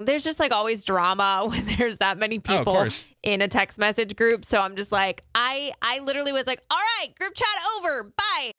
there's just like always drama when there's that many Oh, of people course. in a text message group. So I'm just like, I literally was like, all right, group chat over. Bye.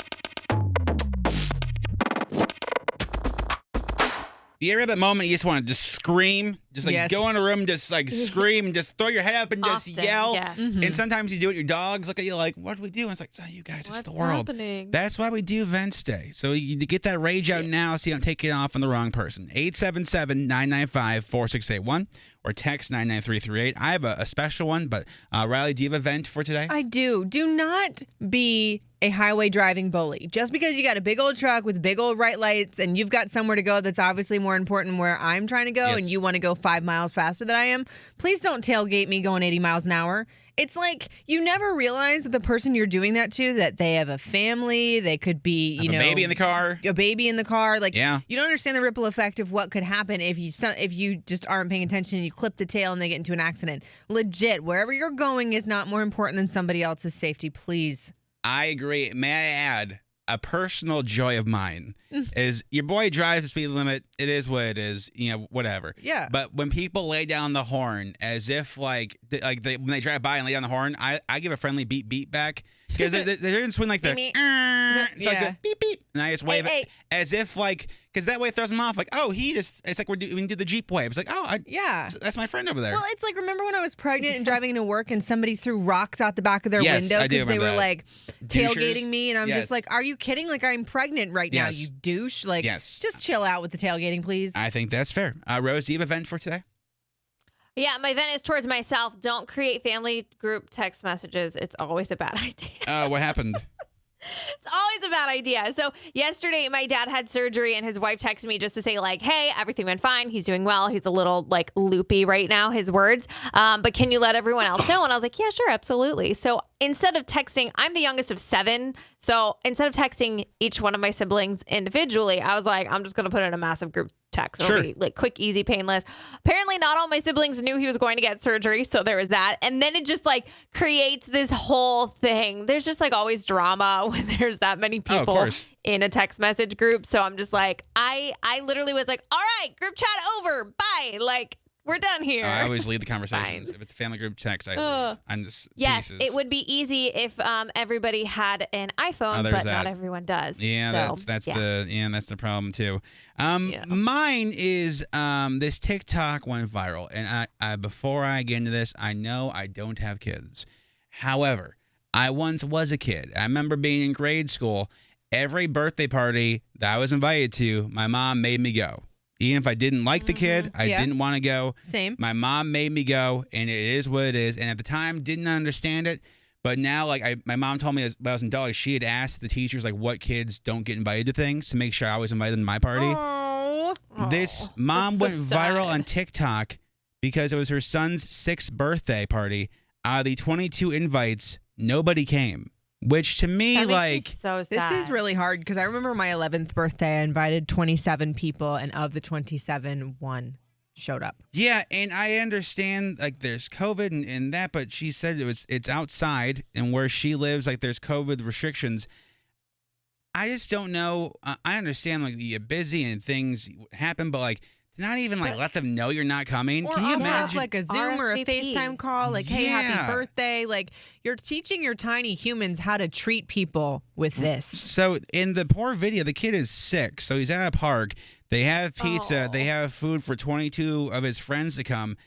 You ever have that moment you just want to just scream? Just like go in a room, just like scream, just throw your head up and just Often, yell. yes. And sometimes you do it, your dogs look at you like, what do we do? And it's like, it's not you guys, it's the world. Happening? That's why we do Ventsday. So you get that rage out now so you don't take it off on the wrong person. 877-995-4681 or text 99338. I have a special one, but Riley, do you have a vent for today? I do. Do not be a highway driving bully. Just because you got a big old truck with big old bright lights and you've got somewhere to go that's obviously more important where I'm trying to go and you want to go 5 miles faster than I am, please don't tailgate me going 80 miles an hour. It's like you never realize that the person you're doing that to, that they have a family, they could be, a baby in the car. A baby in the car. Like, Yeah. you don't understand the ripple effect of what could happen if you just aren't paying attention and you clip the tail and they get into an accident. Legit, wherever you're going is not more important than somebody else's safety, please. I agree. May I add, a personal joy of mine is your boy drives the speed limit. It is what it is, whatever. Yeah. But when people lay down the horn as if when they drive by and lay down the horn, I give a friendly beep beep back because they're in swing like the it's like the beep beep, and I just wave it as if because that way it throws them off. Like, oh, it's like we do the Jeep wave. It's like, oh, that's my friend over there. Well, it's like, remember when I was pregnant and driving into work and somebody threw rocks out the back of their Yes, window I do because they were remember like tailgating me, and I'm Yes. just like, are you kidding? Like, I'm pregnant right now, Yes. you douche. Like, Yes. just chill out with the tailgating, please. I think that's fair. Rose, do you have a vent for today? Yeah, my vent is towards myself. Don't create family group text messages. It's always a bad idea. What happened? It's always a bad idea. So yesterday, my dad had surgery, and his wife texted me just to say, like, hey, everything went fine. He's doing well. He's a little, like, loopy right now, his words. But can you let everyone else know? And I was like, yeah, sure, absolutely. So instead of texting, I'm the youngest of 7. So instead of texting each one of my siblings individually, I was like, I'm just going to put in a massive group text. It'll be like quick, easy, painless. Apparently not all my siblings knew he was going to get surgery, so there was that. And then it just like creates this whole thing. There's just like always drama when there's that many people in a text message group. So I'm just like, I literally was like, all right, group chat over. Bye. Like, we're done here. I always lead the conversations. If it's a family group text, I'm just yes, pieces. it would be easy if everybody had an iPhone, but not everyone does. Yeah, so, that's the problem too. Mine is this TikTok went viral, and I before I get into this, I know I don't have kids. However, I once was a kid. I remember being in grade school. Every birthday party that I was invited to, my mom made me go. Even if I didn't like the kid, I didn't want to go. Same. My mom made me go, and it is what it is. And at the time, didn't understand it. But now, my mom told me when I was in college, she had asked the teachers, like, what kids don't get invited to things to make sure I was invited to my party. Oh. This mom went viral on TikTok because it was her son's 6th birthday party. Out of the 22 invites, nobody came. Which to me, that makes me so sad. This is really hard because I remember my 11th birthday, I invited 27 people, and of the 27, 1 showed up. Yeah, and I understand, like, there's COVID and that, but she said it's outside, and where she lives, like, there's COVID restrictions. I just don't know. I understand, like, you're busy and things happen, but, like, not even, like, let them know you're not coming. Or can you imagine? Like a Zoom or a RSVP. FaceTime call, like, hey, happy birthday. Like, you're teaching your tiny humans how to treat people with this. So in the poor video, the kid is sick. So he's at a park. They have pizza. They have food for 22 of his friends to come.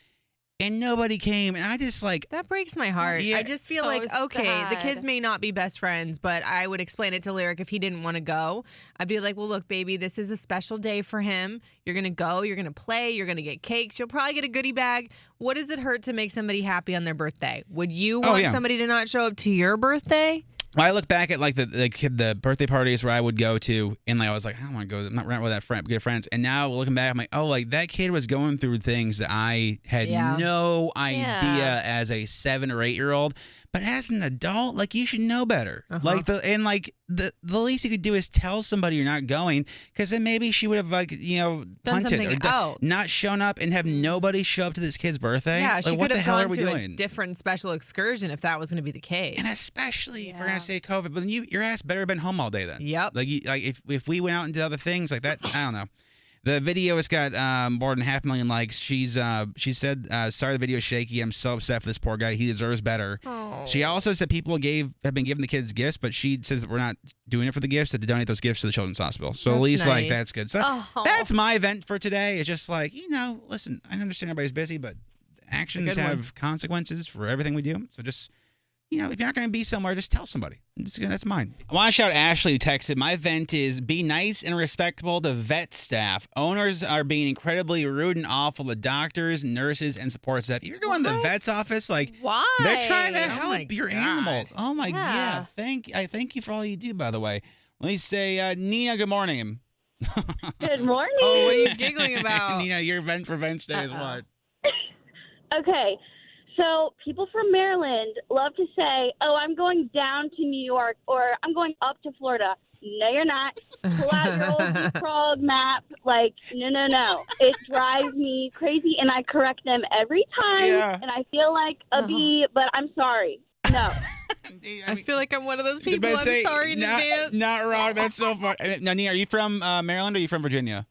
And nobody came. And I just like... That breaks my heart. Yeah. I just feel So like, okay, the sad. kids may not be best friends, but I would explain it to Lyric if he didn't want to go. I'd be like, well, look, baby, this is a special day for him. You're going to go. You're going to play. You're going to get cakes. You'll probably get a goodie bag. What does it hurt to make somebody happy on their birthday? Would you want somebody to not show up to your birthday? Well, I look back at like the birthday parties where I would go to, and like I was like, I don't want to go. I'm not with that good friends. And now looking back, I'm like, oh, like that kid was going through things that I had no idea as a 7 or 8 year old. But as an adult, like you should know better. Like the least you could do is tell somebody you're not going, because then maybe she would have punted or not shown up and have nobody show up to this kid's birthday. Yeah, like, she what could the have hell gone are we to doing? a different special excursion if that was going to be the case. And especially if we're gonna say COVID, but then your ass better have been home all day then. Yep. Like if we went out and did other things like that, I don't know. The video has got more than 500,000 likes. She said, sorry the video's shaky. I'm so upset for this poor guy. He deserves better. Oh. She also said people have been giving the kids gifts, but she says that we're not doing it for the gifts, that to donate those gifts to the Children's Hospital. So That's at least like nice. that's good. So that's my event for today. It's just like, listen, I understand everybody's busy, but actions have consequences for everything we do. So just, if you're not going to be somewhere, just tell somebody. That's mine. I want to shout Ashley, who texted, my vent is be nice and respectable to vet staff. Owners are being incredibly rude and awful to doctors, nurses, and support staff. If you're going to the vet's office, like, why? they're trying to Oh help my your God. animal. Oh, my Yeah. God. Thank you for all you do, by the way. Let me say, Nina, good morning. Good morning. Oh, what are you giggling about? Nina, your event for Ventsday is what? Okay, so people from Maryland love to say, "Oh, I'm going down to New York," or "I'm going up to Florida." No, you're not. Pull out your old leapfrog map. Like, no. It drives me crazy, and I correct them every time. Yeah. And I feel like a bee, but I'm sorry. No. I feel like I'm one of those people. I'm sorry in advance. Not wrong. That's so fun. Now, Nina, are you from Maryland or are you from Virginia?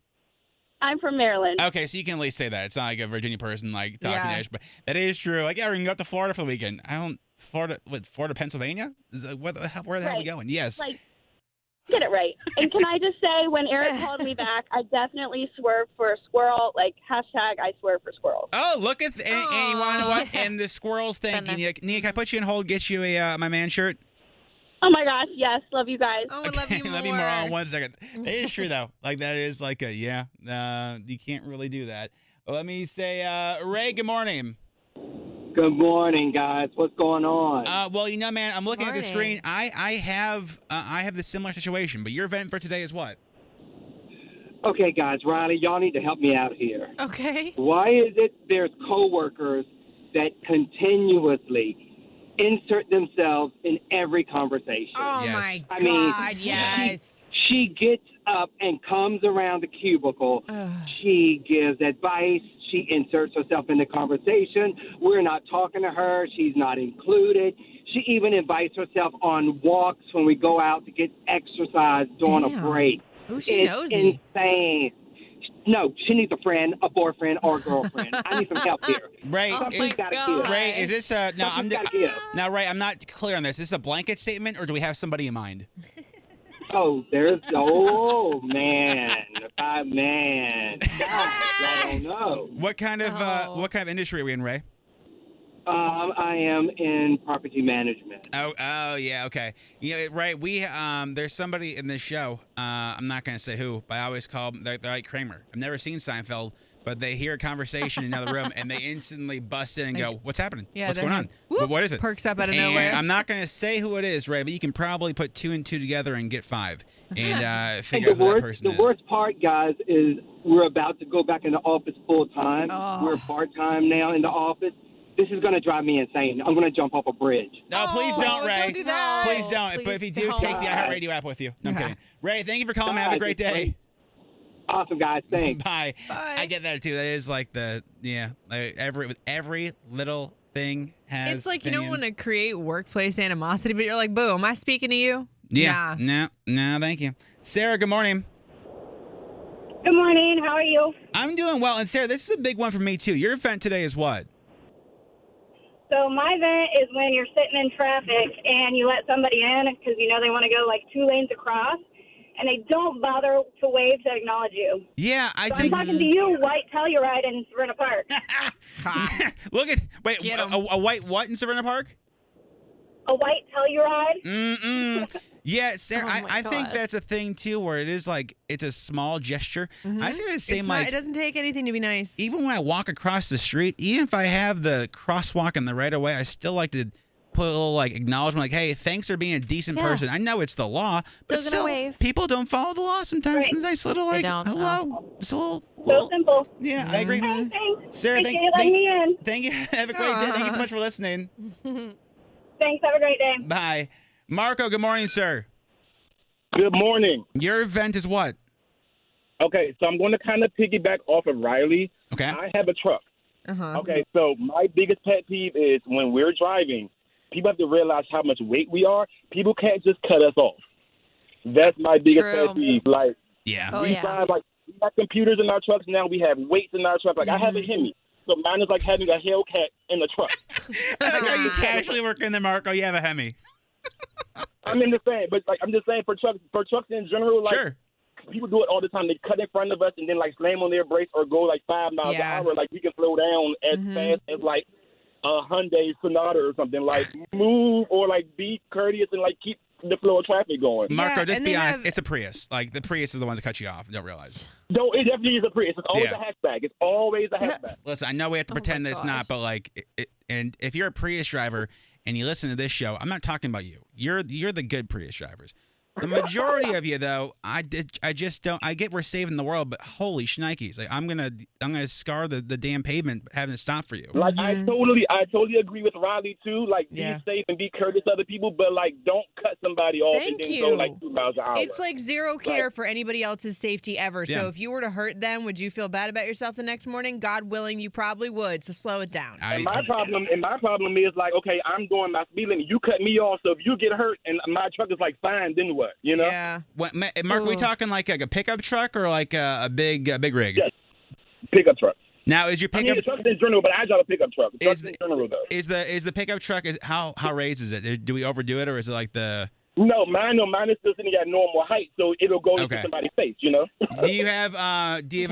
I'm from Maryland. Okay, so you can at least say that. It's not like a Virginia person like talking Yeah. ish, but that is true. Like, yeah, we're gonna go up to Florida for the weekend. Florida, Pennsylvania? Where the hell are we going? Yes. Like, get it right. And can I just say, when Eric called me back, I definitely swerved for a squirrel. Like, hashtag I swerve for squirrels. Oh, look at and you want to know what? And the squirrels. Thank you, Nia. Nia, can I put you in hold? Get you a my man shirt. Oh my gosh, yes, love you guys. Oh, I love you more. Let me more on 1 second. It is true though. Like that is like a you can't really do that. Let me say, Ray. Good morning. Good morning, guys. What's going on? Well, man, I'm looking at the Morning. screen. I have the similar situation, but your event for today is what? Okay, guys, Riley, y'all need to help me out here. Okay. Why is it there's coworkers that continuously insert themselves in every conversation? Oh Yes. my I mean, God, yes. She gets up and comes around the cubicle. Ugh. She gives advice. She inserts herself in the conversation. We're not talking to her. She's not included. She even invites herself on walks when we go out to get exercise during Damn. a break. Oh, she knows It's you. insane. No, she needs a friend, a boyfriend, or a girlfriend. I need some help here. Ray, Oh Something's my got to God. give. Ray, is this no? Something's got to give. Now, Ray, I'm not clear on this. Is this a blanket statement, or do we have somebody in mind? Oh, man. Man. God, I don't know. What kind of industry are we in, Ray? I am in property management. Oh, yeah, okay. Ray, we there's somebody in this show. I'm not gonna say who, but I always call them. They're like Kramer. I've never seen Seinfeld, but they hear a conversation in another room and they instantly bust in and go, "What's happening? Yeah, What's they're going on? like, whoop, What is it?" perks up out of And nowhere. I'm not gonna say who it is, Ray, but you can probably put 2 and 2 together and get 5 and And figure out who that person is. the worst part, guys, is we're about to go back in the office full time. Oh. We're part time now in the office. This is going to drive me insane. I'm going to jump off a bridge. No, please Oh, don't, Ray. don't do that. Please don't. Please But if you do, don't. take the iHeartRadio app with you. No, I'm Okay. kidding. Ray, thank you for calling. Have a great day. Awesome, guys. Thanks. Bye. Bye. I get that too. That is like like every little thing has. It's like you don't opinion. want to create workplace animosity, but you're like, boo, am I speaking to you? Yeah. Nah. No, thank you. Sarah, good morning. Good morning, how are you? I'm doing well. And Sarah, this is a big one for me too. Your event today is what? So my event is when you're sitting in traffic and you let somebody in because you know they want to go like 2 lanes across, and they don't bother to wave to acknowledge you. Yeah, I So I'm think. talking to you, white Telluride in Savannah Park. Look at Get 'em. a white what in Savannah Park? A white Telluride. Mm-mm. Yeah, Sarah, Oh my I think God. that's a thing too, where it is like it's a small gesture. I say the same It's like not, it doesn't take anything to be nice. even when I walk across the street, even if I have the crosswalk in the right of way, I still like to put a little like acknowledgement, like, "Hey, thanks for being a decent Yeah. person." I know it's the law, but Still still, gonna wave. people don't follow the law sometimes. Right. It's a nice little They like, don't, hello, just a little, So simple. yeah, I agree. Okay, thanks. Sarah, Appreciate you letting me in. thank you. Have a great day. Thank you so much for listening. Thanks. Have a great day. Bye, Marco. Good morning, sir. Good morning. Your event is what? Okay, so I'm going to kind of piggyback off of Riley. Okay. I have a truck. Uh-huh. Okay, so my biggest pet peeve is when we're driving, people have to realize how much weight we are. People can't just cut us off. That's my biggest True. pet peeve. Like, Oh, we yeah. drive like We have computers in our trucks now. We have weights in our truck. Like I have a Hemi, so mine is like having a Hellcat in the truck. I like how you casually work in there, Marco. You have a Hemi. I'm in the same, but like I'm just saying for trucks in general, like Sure. people do it all the time. They cut in front of us and then like slam on their brakes or go like 5 miles an hour. Like we can slow down as fast as like a Hyundai Sonata or something. Like move or like be courteous and like keep the flow of traffic going. Marco, just be honest. It's a Prius. Like the Prius is the ones that cut you off. Don't realize. No, it definitely is a Prius. It's always a hatchback. It's always a hatchback. Listen, I know we have to pretend that it's not, but like, and if you're a Prius driver and you listen to this show, I'm not talking about you. You're the good Prius drivers. The majority of you, though, I just don't. I get we're saving the world, but holy shnikes! Like I'm gonna scar the damn pavement having to stop for you. Like I totally agree with Riley too. Like be safe and be courteous to other people, but like don't cut somebody off and then go like 2 miles an hour. It's like zero care for anybody else's safety ever. So if you were to hurt them, would you feel bad about yourself the next morning? God willing, you probably would. So slow it down. My problem is like, okay, I'm doing my speed limit. You cut me off, so if you get hurt and my truck is like fine, then what? You know? Yeah. What, Mark, are we talking like a pickup truck or like a big rig? Yes, pickup truck. Now, is your pickup? I mean, the truck's in general, but I drive a pickup truck. The truck's in general, though. Is the pickup truck how raised is it? Do we overdo it or is it like the? No, mine is still sitting at normal height, so it'll go into somebody's face. You know. Do you have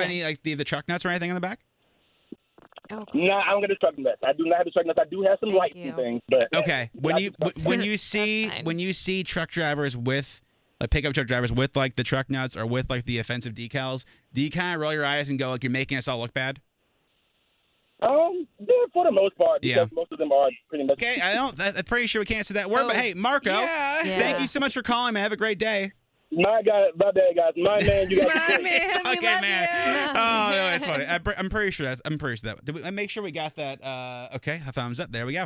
any like the truck nuts or anything in the back? No, I don't get the truck nuts. I do not have the truck nuts. I do have some lights and things, but okay. When you see truck drivers with like pickup truck drivers with like the truck nuts or with like the offensive decals, do you kind of roll your eyes and go like you're making us all look bad? Yeah, for the most part, because most of them are pretty much. Okay, I'm pretty sure we can't say that word, but hey, Marco, thank you so much for calling, man. Have a great day. My bad, guys. My man, you guys. My man, we love man. you. Oh no, that's funny. I'm pretty sure that. Did we make sure we got that? Okay, a thumbs up. There we go.